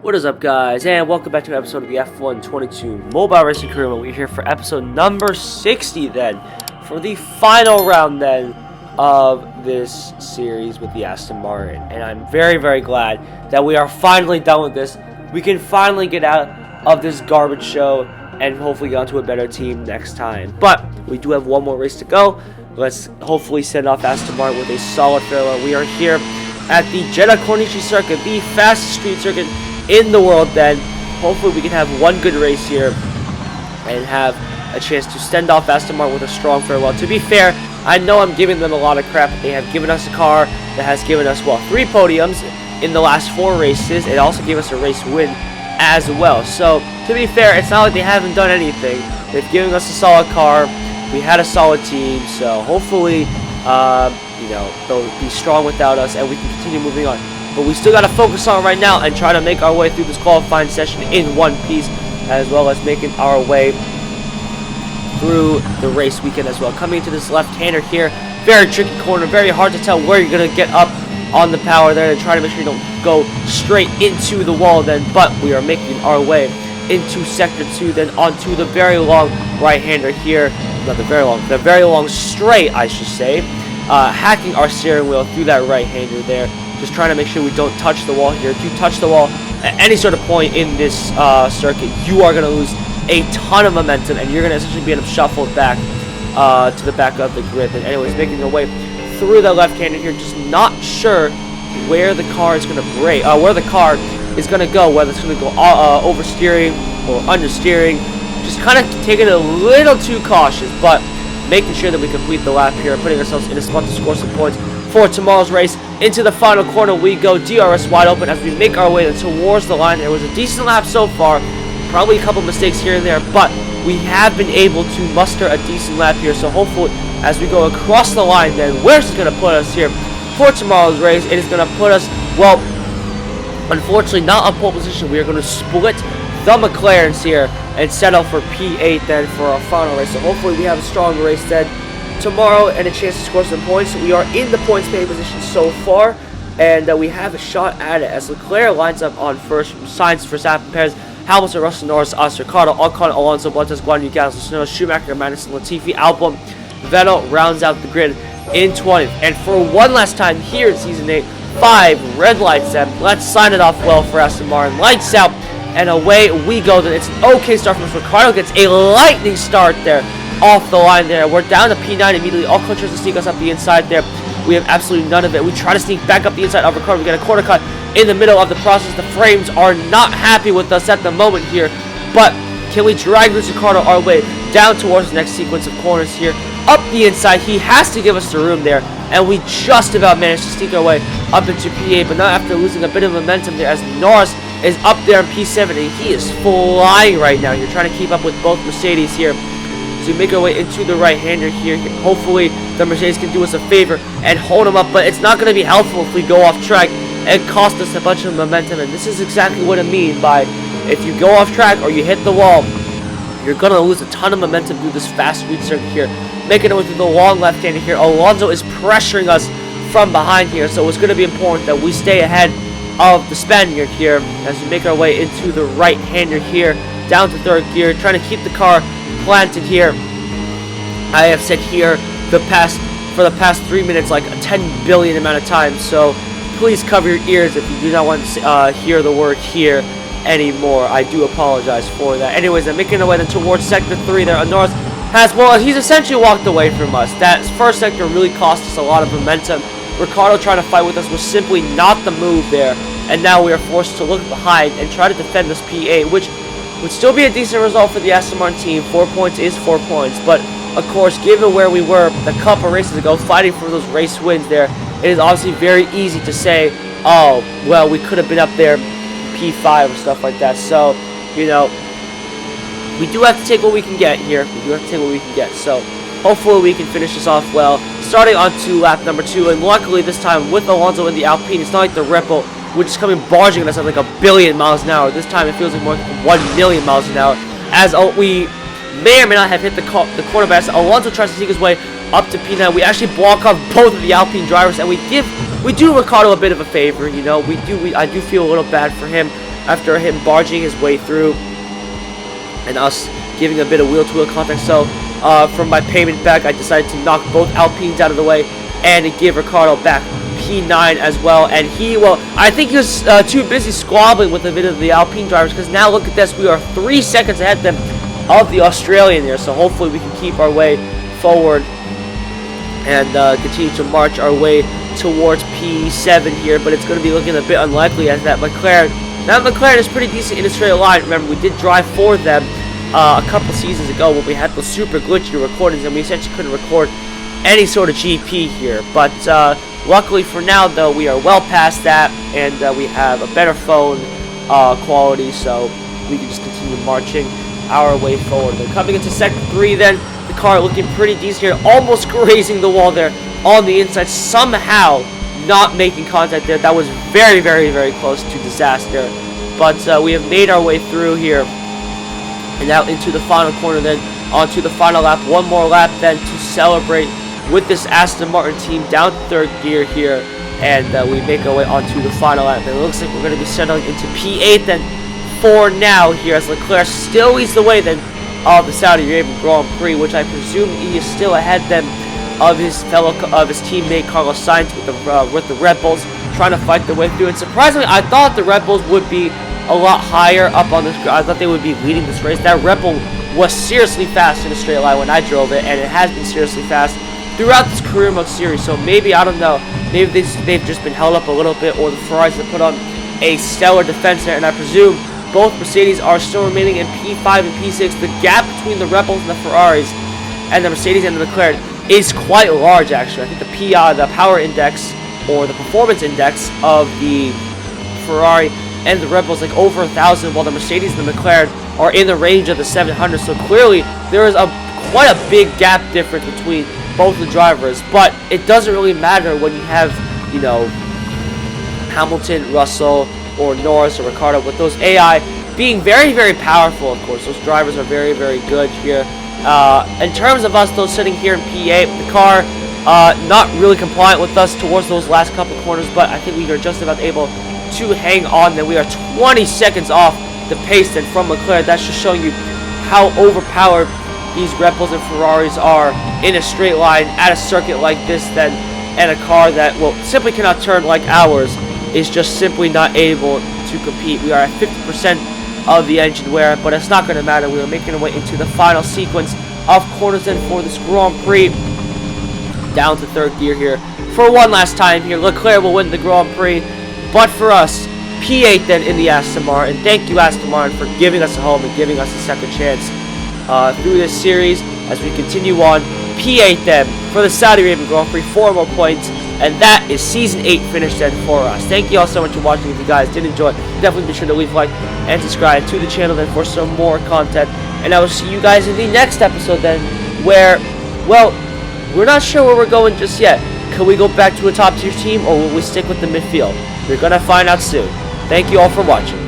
What is up, guys, and welcome back to an episode of the F1 22 Mobile Racing Career. We're here for episode number 60 then, for the final round then of this series with the Aston Martin. And I'm very, very glad that we are finally done with this. We can finally get out of this garbage show and hopefully get onto a better team next time. But we do have one more race to go. Let's hopefully send off Aston Martin with a solid farewell. We are here at the Jeddah Corniche circuit, the fastest street circuit in the world. Then hopefully we can have one good race here and have a chance to send off Aston Martin with a strong farewell. To be fair, I know I'm giving them a lot of crap. They have given us a car that has given us, well, 3 podiums in the last 4 races. It also gave us a race win as well. So to be fair, it's not like they haven't done anything. They've given us a solid car. We had a solid team, so hopefully they'll be strong without us and we can continue moving on. But we still got to focus on right now and try to make our way through this qualifying session in one piece, as well as making our way through the race weekend as well. Coming into this left-hander here, very tricky corner, very hard to tell where you're going to get up on the power there and try to make sure you don't go straight into the wall then. But we are making our way into sector 2, then onto the very long right-hander here. Not the very long straight, I should say. Hacking our steering wheel through that right-hander there. Just trying to make sure we don't touch the wall here. If you touch the wall at any sort of point in this circuit, you are going to lose a ton of momentum, and you're going to essentially be shuffled back to the back of the grid. And anyways, making our way through the left-hander here, just not sure where the car is going to brake, where the car is going to go, whether it's going to go oversteering or understeering. Just kind of taking it a little too cautious, but making sure that we complete the lap here, putting ourselves in a spot to score some points for tomorrow's race. Into the final corner we go, DRS wide open as we make our way towards the line. There was a decent lap so far, probably a couple mistakes here and there, but we have been able to muster a decent lap here. So hopefully as we go across the line then, where's it going to put us here for tomorrow's race? It is going to put us, well, unfortunately not on pole position. We are going to split the McLarens here and settle for P8 then for our final race. So hopefully we have a strong race then tomorrow and a chance to score some points. We are in the points pay position so far, and we have a shot at it as Leclerc lines up on first, Sainz, Verstappen, Perez, Hamilton, Russell, Norris, Ricardo, Ocon, Alonso, Bottas, Guanyu, Gasly, Snow, Schumacher, Madison, Latifi, Albon, Vettel rounds out the grid in 20th. And for one last time here in Season 8, 5 red lights then. Let's sign it off well for Aston Martin. Lights out, and away we go. Then it's an okay start from us. Ricardo gets a lightning start there off the line there. We're down to P9 immediately. All tries to sneak us up the inside there. We have absolutely none of it. We try to sneak back up the inside of Ricardo. We get a quarter cut in the middle of the process. The frames are not happy with us at the moment here, but can we drag this Ricardo our way down towards the next sequence of corners here? Up the inside, he has to give us the room there, and we just about managed to sneak our way up into P8, but not after losing a bit of momentum there as Norris is up there in P7, and he is flying right now. You're trying to keep up with both Mercedes here. So we make our way into the right-hander here. Hopefully the Mercedes can do us a favor and hold him up, but it's not going to be helpful if we go off track and cost us a bunch of momentum. And this is exactly what I mean by if you go off track or you hit the wall, you're going to lose a ton of momentum through this fast street circuit here. Making our way through the long left-hander here. Alonso is pressuring us from behind here, so it's going to be important that we stay ahead of the Spaniard here as we make our way into the right-hander here, down to 3rd gear, trying to keep the car planted here. I have said here for the past 3 minutes like a 10 billion amount of times, so please cover your ears if you do not want to hear the word here anymore. I do apologize for that. Anyways, I'm making our way then towards sector 3 there. Norris has, well, he's essentially walked away from us. That first sector really cost us a lot of momentum. Ricardo trying to fight with us was simply not the move there, and now we are forced to look behind and try to defend this P8, which would still be a decent result for the Aston Martin team. 4 points is 4 points, but of course, given where we were a couple races ago, fighting for those race wins there, it is obviously very easy to say, oh, well, we could have been up there P5 or stuff like that. So, we do have to take what we can get here. So, hopefully we can finish this off well. Starting on to lap number 2, and luckily this time with Alonso in the Alpine, it's not like the Ripple, which is coming barging at us at like 1 billion miles an hour. This time it feels like more like 1 million miles an hour, as we may or may not have hit the corner, but as Alonso tries to sneak his way up to P9, we actually block off both of the Alpine drivers, and we do Ricardo a bit of a favor. I do feel a little bad for him after him barging his way through and us giving a bit of wheel-to-wheel contact. So from my payment back, I decided to knock both Alpines out of the way and give Ricciardo back P9 as well. And I think he was too busy squabbling with a bit of the Alpine drivers, because now look at this, we are 3 seconds ahead of them of the Australian there. So hopefully we can keep our way forward and continue to march our way towards P7 here, but it's going to be looking a bit unlikely as that McLaren is pretty decent in a straight line. Remember, we did drive for them a couple seasons ago when we had those super glitchy recordings and we essentially couldn't record any sort of GP here. But luckily for now, though, we are well past that, and we have a better phone quality, so we can just continue marching our way forward. Then coming into sector 3, then the car looking pretty decent here, almost grazing the wall there on the inside, somehow not making contact there. That was very, very, very close to disaster. But we have made our way through here and now into the final corner, then onto the final lap. One more lap then to celebrate with this Aston Martin team down to third gear here, and we make our way onto the final lap. And it looks like we're going to be settling into P8 then for now here, as Leclerc still leads the way then of the Saudi Arabian Grand Prix, which I presume he is still ahead then of his teammate Carlos Sainz with the Red Bulls trying to fight their way through. And surprisingly, I thought the Red Bulls would be a lot higher up on this. I thought they would be leading this race. That Red Bull was seriously fast in a straight line when I drove it, and it has been seriously fast throughout this career mode series. So maybe, I don't know, maybe they've just been held up a little bit, or the Ferraris have put on a stellar defense there. And I presume both Mercedes are still remaining in P5 and P6. The gap between the Red Bulls and the Ferraris and the Mercedes and the McLaren is quite large, actually. I think the power index, or the performance index of the Ferrari and the Red Bulls like over 1,000, while the Mercedes and the McLaren are in the range of the 700. So clearly there is quite a big gap difference between both the drivers. But it doesn't really matter when you have, you know, Hamilton, Russell, or Norris or Ricciardo, with those AI being very, very powerful. Of course, those drivers are very, very good here. In terms of us, though, sitting here in P8, the car not really compliant with us towards those last couple corners, but I think we are just about able to hang on. Then we are 20 seconds off the pace then from Leclerc. That's just showing you how overpowered these Red Bulls and Ferraris are in a straight line at a circuit like this, then, and a car that, well, simply cannot turn like ours is just simply not able to compete. We are at 50% of the engine wear, but it's not going to matter. We are making our way into the final sequence of corners then for this Grand Prix, down to third gear here for one last time here. Leclerc will win the Grand Prix, but for us, P8 then in the Aston Martin. Thank you, Aston Martin, for giving us a home and giving us a second chance through this series as we continue on. P8 then for the Saudi Arabian Grand Prix, 4 more points, and that is Season 8 finished then for us. Thank you all so much for watching. If you guys did enjoy, definitely be sure to leave a like and subscribe to the channel then for some more content. And I will see you guys in the next episode then, where, well, we're not sure where we're going just yet. Can we go back to a top tier team, or will we stick with the midfield? We're going to find out soon. Thank you all for watching.